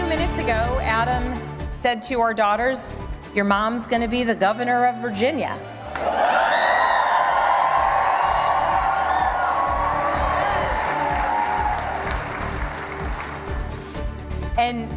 few minutes ago, Adam said to our daughters, "Your mom's going to be the governor of Virginia." And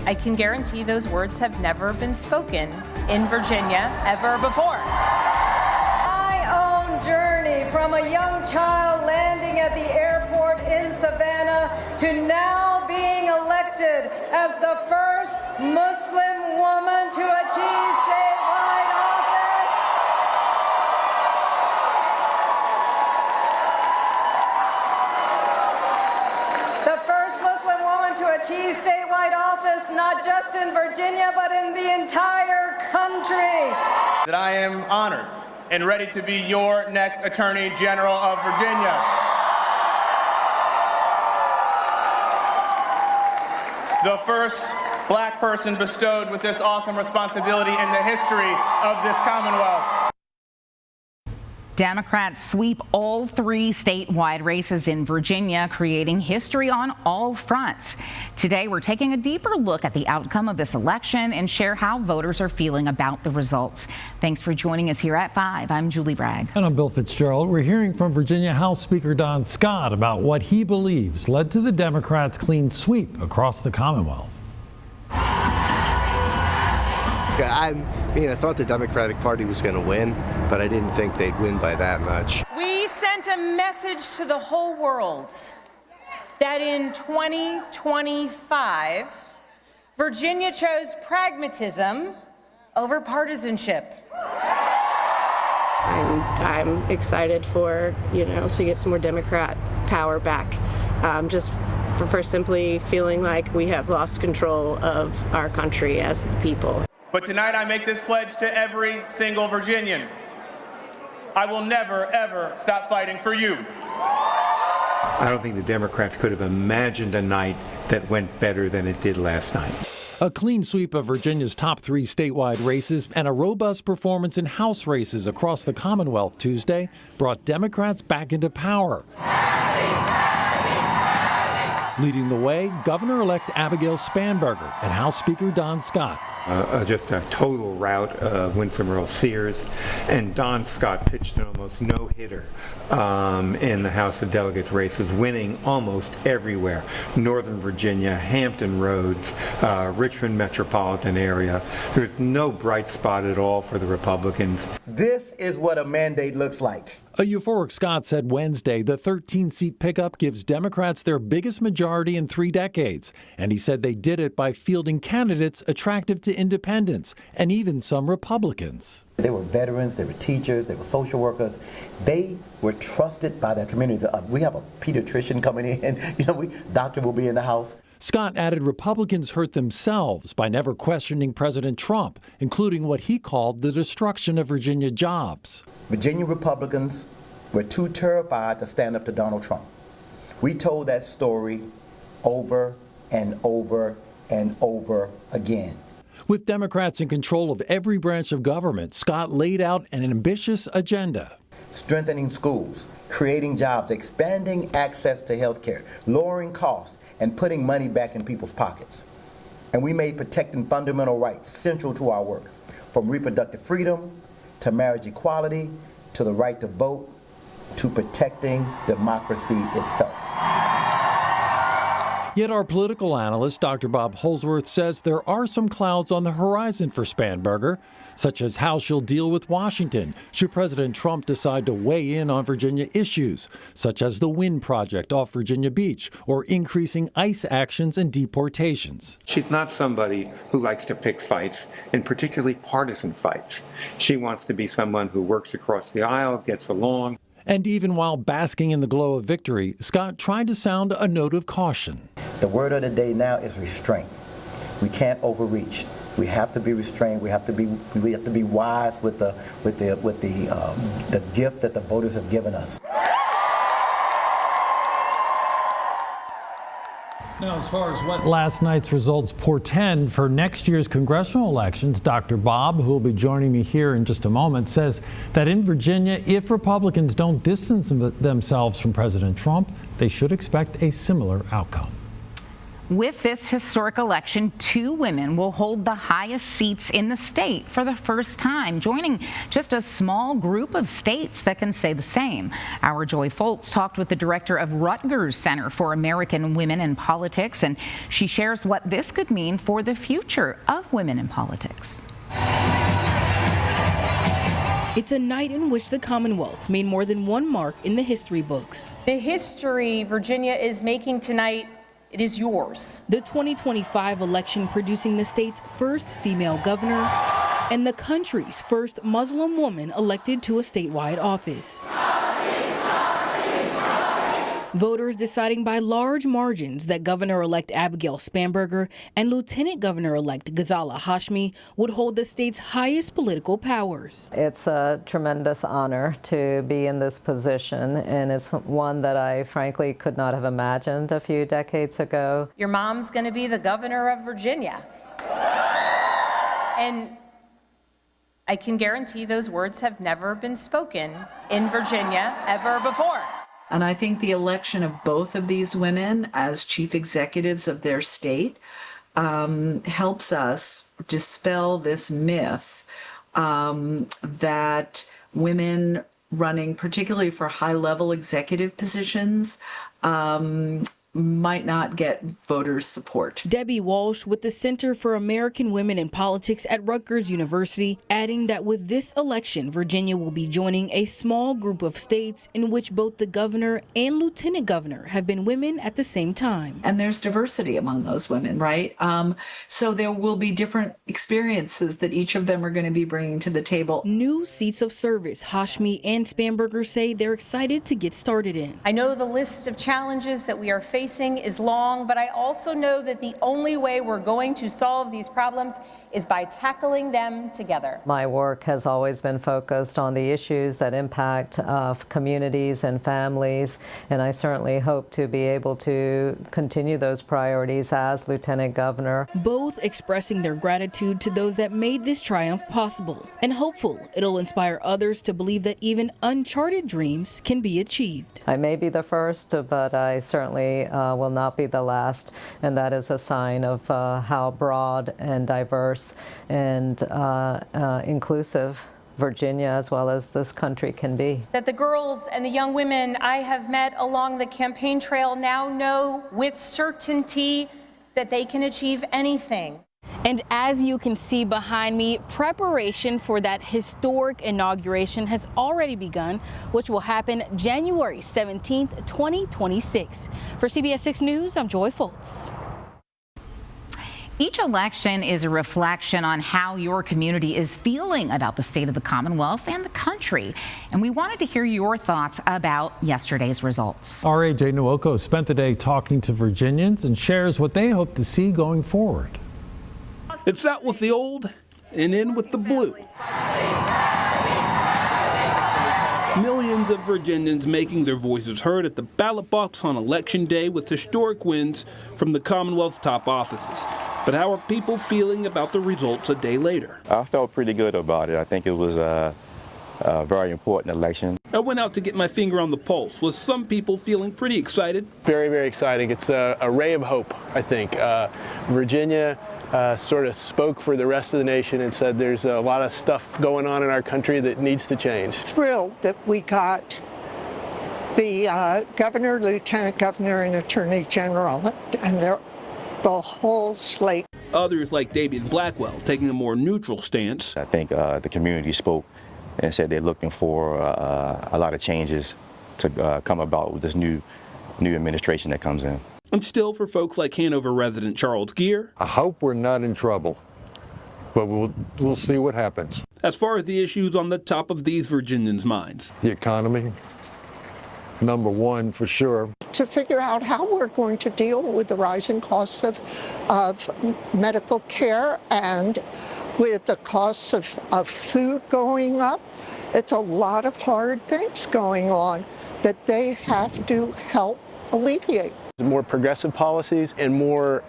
I can guarantee those words have never been spoken in Virginia ever before. My own journey from a young child landing at the airport in Savannah to now being elected as the first Muslim woman to achieve statewide office. The first Muslim woman to achieve statewide office, not just in Virginia, but in the entire country. That I am honored and ready to be your next Attorney General of Virginia. The first black person bestowed with this awesome responsibility in the history of this Commonwealth. Democrats sweep all 3 statewide races in Virginia, creating history on all fronts. Today, we're taking a deeper look at the outcome of this election and share how voters are feeling about the results. Thanks for joining us here at 5. I'm Julie Bragg. And I'm Bill Fitzgerald. We're hearing from Virginia House Speaker Don Scott about what he believes led to the Democrats' clean sweep across the Commonwealth. I thought the Democratic Party was going to win, but I didn't think they'd win by that much. We sent a message to the whole world that in 2025, Virginia chose pragmatism over partisanship. I'm excited for, to get some more Democrat power back. Just for simply feeling like we have lost control of our country as the people. But tonight I make this pledge to every single Virginian. I will never, ever stop fighting for you. I don't think the Democrats could have imagined a night that went better than it did last night. A clean sweep of Virginia's top 3 statewide races and a robust performance in House races across the Commonwealth Tuesday brought Democrats back into power. Leading the way, Governor-elect Abigail Spanberger and House Speaker Don Scott. Just a total rout of Winsome Earle-Sears, and Don Scott pitched an almost no-hitter in the House of Delegates races, winning almost everywhere. Northern Virginia, Hampton Roads, Richmond metropolitan area. There's no bright spot at all for the Republicans. This is what a mandate looks like. A euphoric Scott said Wednesday the 13-seat pickup gives Democrats their biggest majority in 3 decades. And he said they did it by fielding candidates attractive to independents and even some Republicans. They were veterans, they were teachers, they were social workers. They were trusted by their community. We have a pediatrician coming in, doctor will be in the House. Scott added Republicans hurt themselves by never questioning President Trump, including what he called the destruction of Virginia jobs. Virginia Republicans were too terrified to stand up to Donald Trump. We told that story over and over and over again. With Democrats in control of every branch of government, Scott laid out an ambitious agenda. Strengthening schools, creating jobs, expanding access to health care, lowering costs, and putting money back in people's pockets. And we made protecting fundamental rights central to our work, from reproductive freedom to marriage equality to the right to vote to protecting democracy itself. Yet our political analyst, Dr. Bob Holsworth, says there are some clouds on the horizon for Spanberger, such as how she'll deal with Washington should President Trump decide to weigh in on Virginia issues, such as the Wind Project off Virginia Beach or increasing ICE actions and deportations. She's not somebody who likes to pick fights, and particularly partisan fights. She wants to be someone who works across the aisle, gets along. And even while basking in the glow of victory, Scott tried to sound a note of caution. The word of the day now is restraint. We can't overreach. We have to be restrained. We have to be wise with the gift that the voters have given us. Now, as far as what last night's results portend for next year's congressional elections, Dr. Bob, who will be joining me here in just a moment, says that in Virginia, if Republicans don't distance themselves from President Trump, they should expect a similar outcome. With this historic election, 2 women will hold the highest seats in the state for the first time, joining just a small group of states that can say the same. Our Joy Foltz talked with the director of Rutgers Center for American Women in Politics, and she shares what this could mean for the future of women in politics. It's a night in which the Commonwealth made more than one mark in the history books. The history Virginia is making tonight, it is yours. The 2025 election producing the state's first female governor and the country's first Muslim woman elected to a statewide office. Voters deciding by large margins that Governor-elect Abigail Spanberger and Lieutenant Governor-elect Ghazala Hashmi would hold the state's highest political powers. It's a tremendous honor to be in this position, and it's one that I frankly could not have imagined a few decades ago. Your mom's going to be the governor of Virginia. And I can guarantee those words have never been spoken in Virginia ever before. And I think the election of both of these women as chief executives of their state helps us dispel this myth that women running particularly for high-level executive positions might not get voters' support. Debbie Walsh with the Center for American Women in Politics at Rutgers University, adding that with this election, Virginia will be joining a small group of states in which both the governor and lieutenant governor have been women at the same time. And there's diversity among those women, right? So there will be different experiences that each of them are going to be bringing to the table. New seats of service, Hashmi and Spanberger say they're excited to get started in. I know the list of challenges that we are facing is long, but I also know that the only way we're going to solve these problems is by tackling them together. My work has always been focused on the issues that impact communities and families, and I certainly hope to be able to continue those priorities as Lieutenant Governor. Both expressing their gratitude to those that made this triumph possible, and hopeful it'll inspire others to believe that even uncharted dreams can be achieved. I may be the first, but I certainly will not be the last, and that is a sign of how broad and diverse and inclusive Virginia as well as this country can be. That the girls and the young women I have met along the campaign trail now know with certainty that they can achieve anything. And as you can see behind me, preparation for that historic inauguration has already begun, which will happen January 17th, 2026. For CBS 6 News, I'm Joy Foltz. Each election is a reflection on how your community is feeling about the state of the Commonwealth and the country. And we wanted to hear your thoughts about yesterday's results. Our AJ Nwoko spent the day talking to Virginians and shares what they hope to see going forward. It's out with the old and in with the blue. Millions of Virginians making their voices heard at the ballot box on Election Day with historic wins from the Commonwealth's top offices. But how are people feeling about the results a day later? I felt pretty good about it. I think it was a very important election. I went out to get my finger on the pulse, with some people feeling pretty excited. Very, very exciting. It's a ray of hope, I think. Virginia sort of spoke for the rest of the nation and said there's a lot of stuff going on in our country that needs to change. Thrilled that we got the governor, lieutenant governor, and attorney general, and the whole slate. Others, like David Blackwell, taking a more neutral stance. I think the community spoke and said they're looking for a lot of changes to come about with this new administration that comes in. And still, for folks like Hanover resident Charles Gear, I hope we're not in trouble, but we'll see what happens. As far as the issues on the top of these Virginians' minds. The economy, number one for sure. To figure out how we're going to deal with the rising costs of medical care and with the costs of food going up. It's a lot of hard things going on that they have to help alleviate. More progressive policies and more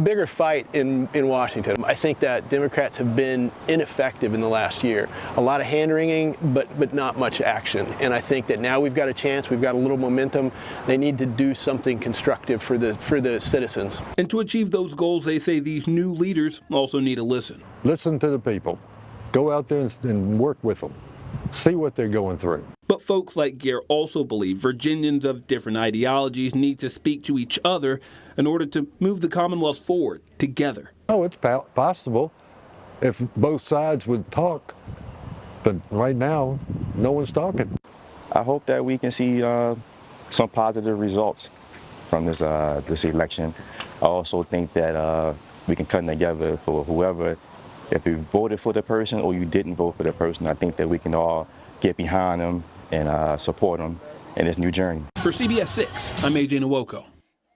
bigger fight in Washington. I think that Democrats have been ineffective in the last year. A lot of hand-wringing, but not much action. And I think that now we've got a chance, we've got a little momentum. They need to do something constructive for the citizens. And to achieve those goals, they say these new leaders also need to listen. Listen to the people. Go out there and work with them. See what they're going through. But folks like Gare also believe Virginians of different ideologies need to speak to each other in order to move the Commonwealth forward together. Oh, it's possible if both sides would talk, but right now, no one's talking. I hope that we can see some positive results from this election. I also think that we can come together for whoever. If you voted for the person or you didn't vote for the person, I think that we can all get behind them and support them in this new journey. For CBS 6, I'm AJ Nwoko.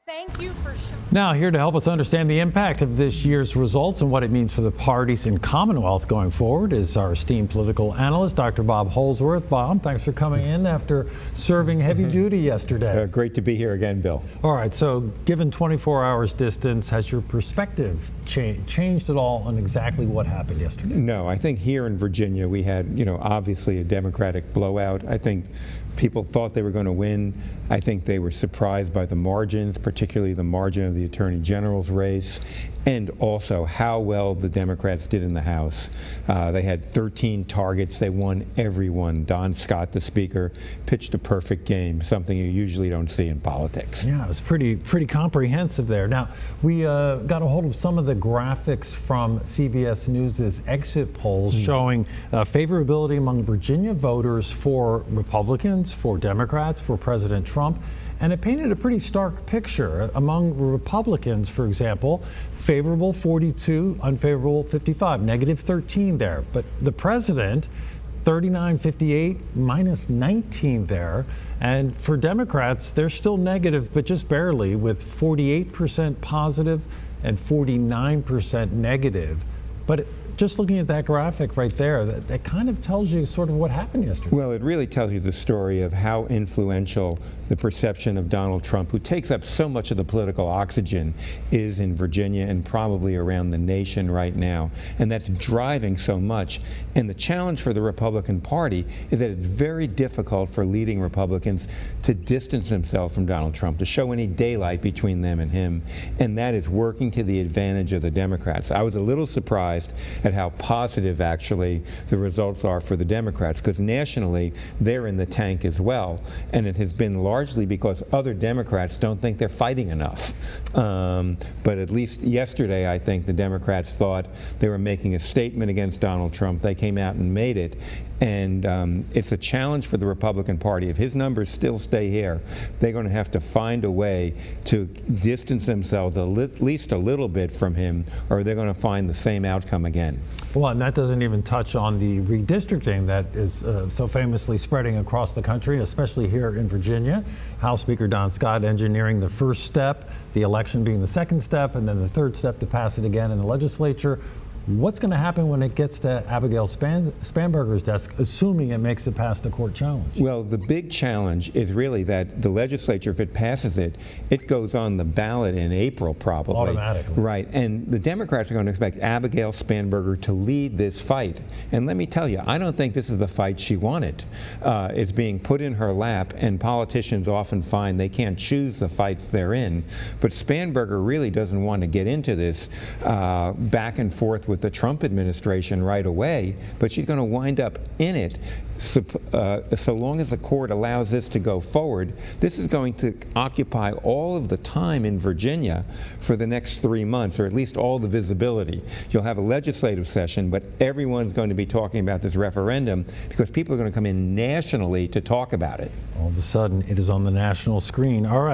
Thank you for Now, here to help us understand the impact of this year's results and what it means for the parties in Commonwealth going forward is our esteemed political analyst, Dr. Bob Holsworth. Bob, thanks for coming in after serving heavy duty yesterday. Great to be here again, Bill. All right, so given 24 hours distance, has your perspective changed at all on exactly what happened yesterday? No, I think here in Virginia we had, obviously a Democratic blowout. I think people thought they were going to win. I think they were surprised by the margins, particularly the margin of the Attorney General's race, and also how well the Democrats did in the House. They had 13 targets. They won every one. Don Scott, the Speaker, pitched a perfect game, something you usually don't see in politics. Yeah, it was pretty comprehensive there. Now, we got a hold of some of the graphics from CBS News' exit polls showing favorability among Virginia voters for Republicans, for Democrats, for President Trump. And it painted a pretty stark picture. Among Republicans, for example, favorable 42, unfavorable 55, negative 13 there. But the president, 39-58, minus 19 there. And for Democrats, they're still negative, but just barely, with 48% positive and 49% negative. But just looking at that graphic right there, that kind of tells you sort of what happened yesterday. Well, it really tells you the story of how influential the perception of Donald Trump, who takes up so much of the political oxygen, is in Virginia and probably around the nation right now. And that's driving so much. And the challenge for the Republican Party is that it's very difficult for leading Republicans to distance themselves from Donald Trump, to show any daylight between them and him. And that is working to the advantage of the Democrats. I was a little surprised at how positive, actually, the results are for the Democrats, because nationally, they're in the tank as well. And it has been largely because other Democrats don't think they're fighting enough. But at least yesterday, I think the Democrats thought they were making a statement against Donald Trump. They came out and made it. And it's a challenge for the Republican Party. If his numbers still stay here, they're going to have to find a way to distance themselves at least a little bit from him, or they're going to find the same outcome again. Well, and that doesn't even touch on the redistricting that is so famously spreading across the country, especially here in Virginia. House Speaker Don Scott engineering the first step, the election being the second step, and then the third step to pass it again in the legislature. What's going to happen when it gets to Abigail Spanberger's desk, assuming it makes it past a court challenge? Well, the big challenge is really that the legislature, if it passes it, it goes on the ballot in April, probably. Automatically. Right. And the Democrats are going to expect Abigail Spanberger to lead this fight. And let me tell you, I don't think this is the fight she wanted. It's being put in her lap, and politicians often find they can't choose the fights they're in. But Spanberger really doesn't want to get into this back and forth with the Trump administration right away, but she's going to wind up in it. So long as the court allows this to go forward, this is going to occupy all of the time in Virginia for the next 3 months, or at least all the visibility. You'll have a legislative session, but everyone's going to be talking about this referendum because people are going to come in nationally to talk about it. All of a sudden, it is on the national screen. All right.